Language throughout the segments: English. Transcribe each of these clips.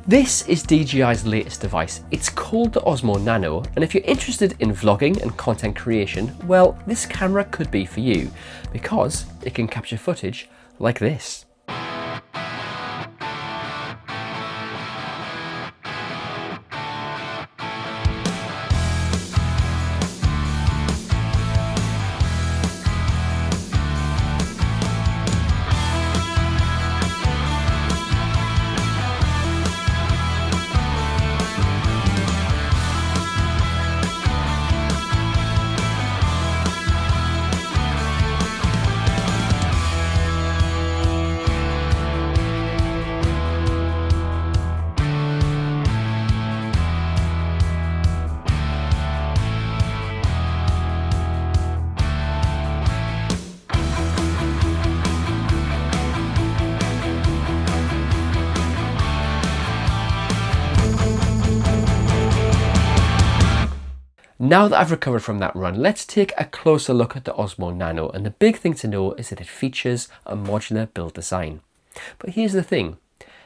This is DJI's latest device. It's called the Osmo Nano, and if you're interested in vlogging and content creation, well, this camera could be for you because it can capture footage like this. Now that I've recovered from that run, let's take a closer look at the Osmo Nano, and the big thing to know is that it features a modular build design. But here's the thing,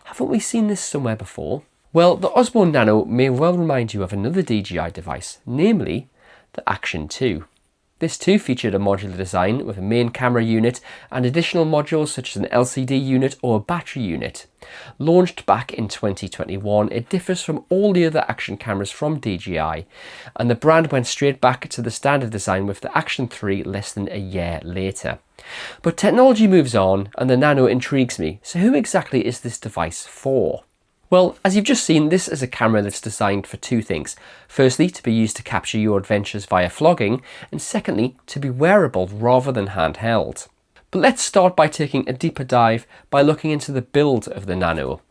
haven't we seen this somewhere before? Well, the Osmo Nano may well remind you of another DJI device, namely the Action 2. This too featured a modular design with a main camera unit and additional modules such as an LCD unit or a battery unit. Launched back in 2021, it differs from all the other action cameras from DJI, and the brand went straight back to the standard design with the Action 3 less than a year later. But technology moves on and the Nano intrigues me, so who exactly is this device for? Well, as you've just seen, this is a camera that's designed for two things. Firstly, to be used to capture your adventures via vlogging, and secondly, to be wearable rather than handheld. But let's start by taking a deeper dive by looking into the build of the Nano.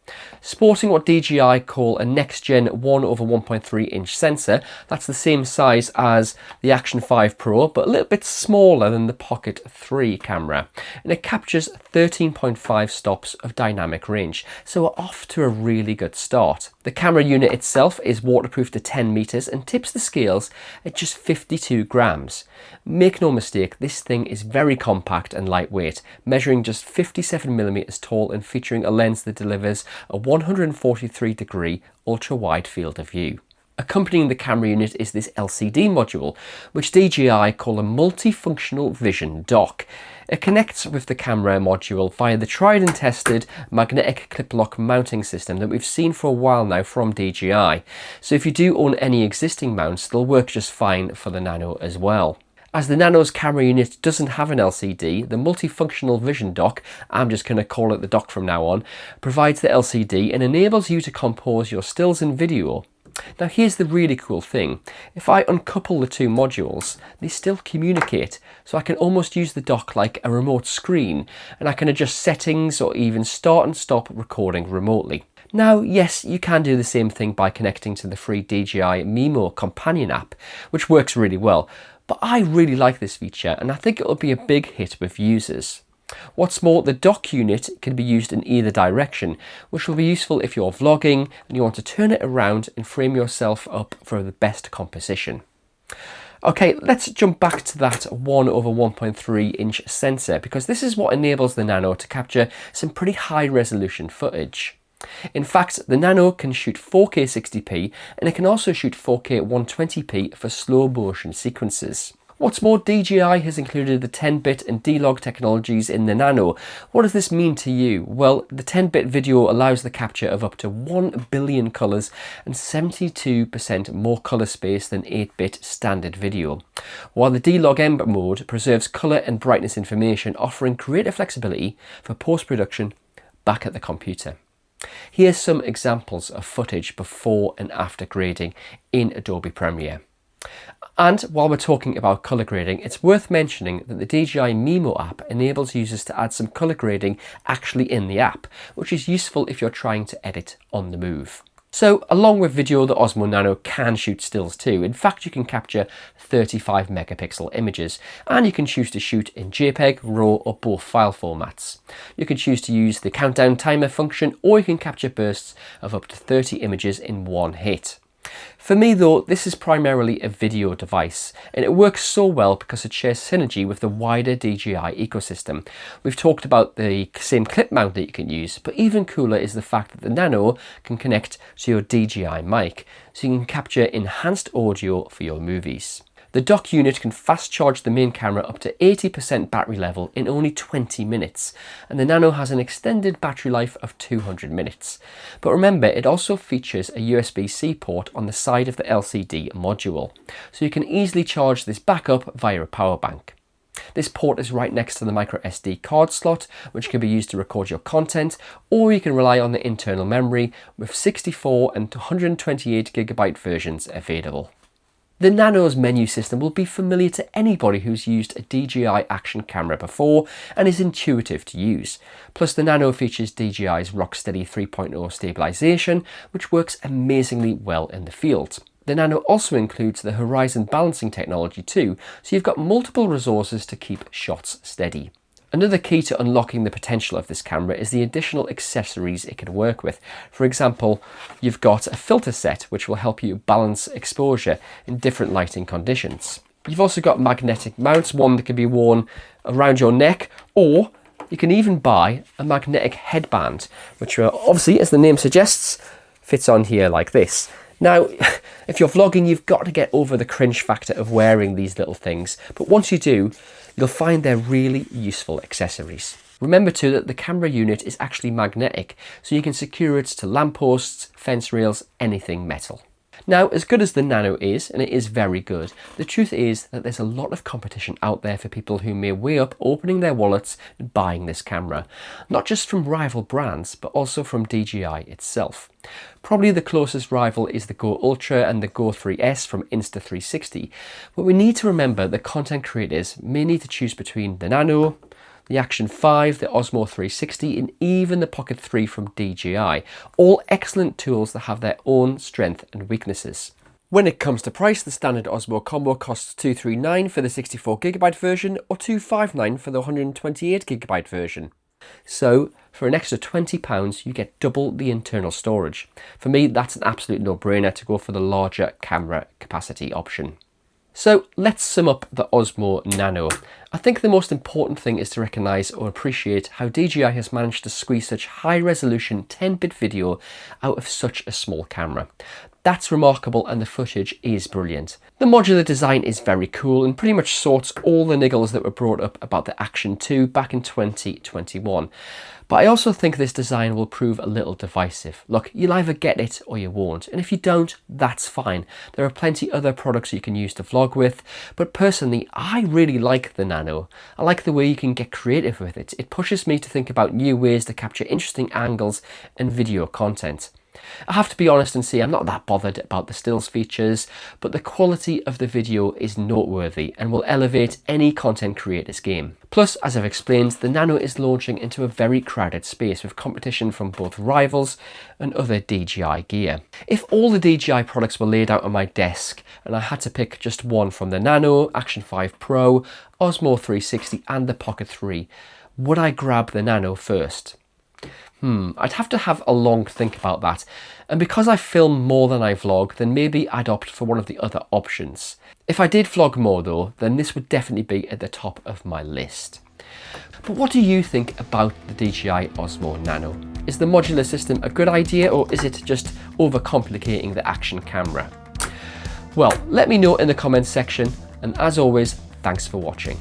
Sporting what DJI call a next-gen 1/1.3 inch sensor, that's the same size as the Action 5 Pro, but a little bit smaller than the Pocket 3 camera. And it captures 13.5 stops of dynamic range, so we're off to a really good start. The camera unit itself is waterproof to 10 meters and tips the scales at just 52 grams. Make no mistake, this thing is very compact and lightweight, measuring just 57 millimeters tall and featuring a lens that delivers a 143-degree ultra-wide field of view. Accompanying the camera unit is this LCD module, which DJI call a multifunctional vision dock. It connects with the camera module via the tried and tested magnetic clip lock mounting system that we've seen for a while now from DJI. So if you do own any existing mounts, they'll work just fine for the Nano as well. As the Nano's camera unit doesn't have an LCD, the multifunctional vision dock, I'm just going to call it the dock from now on, provides the LCD and enables you to compose your stills and video. Now here's the really cool thing, if I uncouple the two modules, they still communicate, so I can almost use the dock like a remote screen, and I can adjust settings or even start and stop recording remotely. Now, yes, you can do the same thing by connecting to the free DJI Mimo companion app, which works really well. But I really like this feature and I think it will be a big hit with users. What's more, the dock unit can be used in either direction, which will be useful if you're vlogging and you want to turn it around and frame yourself up for the best composition. Okay, let's jump back to that 1/1.3 inch sensor, because this is what enables the Nano to capture some pretty high resolution footage. In fact, the Nano can shoot 4K 60p and it can also shoot 4K 120p for slow motion sequences. What's more, DJI has included the 10-bit and D-Log technologies in the Nano. What does this mean to you? Well, the 10-bit video allows the capture of up to 1 billion colours and 72% more colour space than 8-bit standard video, while the D-Log M mode preserves colour and brightness information, offering greater flexibility for post-production back at the computer. Here's some examples of footage before and after grading in Adobe Premiere. And while we're talking about colour grading, it's worth mentioning that the DJI Mimo app enables users to add some colour grading actually in the app, which is useful if you're trying to edit on the move. So along with video, the Osmo Nano can shoot stills too. In fact, you can capture 35 megapixel images, and you can choose to shoot in JPEG, RAW or both file formats. You can choose to use the countdown timer function, or you can capture bursts of up to 30 images in one hit. For me though, this is primarily a video device, and it works so well because it shares synergy with the wider DJI ecosystem. We've talked about the same clip mount that you can use, but even cooler is the fact that the Nano can connect to your DJI mic, so you can capture enhanced audio for your movies. The dock unit can fast charge the main camera up to 80% battery level in only 20 minutes, and the Nano has an extended battery life of 200 minutes. But remember, it also features a USB-C port on the side of the LCD module, so you can easily charge this back up via a power bank. This port is right next to the micro SD card slot, which can be used to record your content, or you can rely on the internal memory with 64 and 128GB versions available. The Nano's menu system will be familiar to anybody who's used a DJI action camera before and is intuitive to use. Plus the Nano features DJI's Rocksteady 3.0 stabilisation, which works amazingly well in the field. The Nano also includes the horizon balancing technology too, so you've got multiple resources to keep shots steady. Another key to unlocking the potential of this camera is the additional accessories it can work with. For example, you've got a filter set which will help you balance exposure in different lighting conditions. You've also got magnetic mounts, one that can be worn around your neck, or you can even buy a magnetic headband, which obviously, as the name suggests, fits on here like this. Now, if you're vlogging, you've got to get over the cringe factor of wearing these little things, but once you do, you'll find they're really useful accessories. Remember too that the camera unit is actually magnetic, so you can secure it to lampposts, fence rails, anything metal. Now, as good as the Nano is, and it is very good, the truth is that there's a lot of competition out there for people who may weigh up opening their wallets and buying this camera. Not just from rival brands, but also from DJI itself. Probably the closest rival is the Go Ultra and the Go 3S from Insta360, but we need to remember that content creators may need to choose between the Nano, the Action 5, the Osmo 360, and even the Pocket 3 from DJI. All excellent tools that have their own strengths and weaknesses. When it comes to price, the standard Osmo combo costs $239 for the 64GB version or $259 for the 128GB version. So, for an extra £20, you get double the internal storage. For me, that's an absolute no-brainer to go for the larger camera capacity option. So let's sum up the Osmo Nano. I think the most important thing is to recognise or appreciate how DJI has managed to squeeze such high resolution 10-bit video out of such a small camera. That's remarkable and the footage is brilliant. The modular design is very cool and pretty much sorts all the niggles that were brought up about the Action 2 back in 2021. But I also think this design will prove a little divisive. Look, you'll either get it or you won't, and if you don't, that's fine. There are plenty other products you can use to vlog with, but personally, I really like the Nano. I like the way you can get creative with it. It pushes me to think about new ways to capture interesting angles and video content. I have to be honest and say I'm not that bothered about the stills features, but the quality of the video is noteworthy and will elevate any content creator's game. Plus, as I've explained, the Nano is launching into a very crowded space with competition from both rivals and other DJI gear. If all the DJI products were laid out on my desk and I had to pick just one from the Nano, Action 5 Pro, Osmo 360 and the Pocket 3, would I grab the Nano first? I'd have to have a long think about that, and because I film more than I vlog, then maybe I'd opt for one of the other options. If I did vlog more though, then this would definitely be at the top of my list. But what do you think about the DJI Osmo Nano? Is the modular system a good idea, or is it just overcomplicating the action camera? Well, let me know in the comments section, and as always, thanks for watching.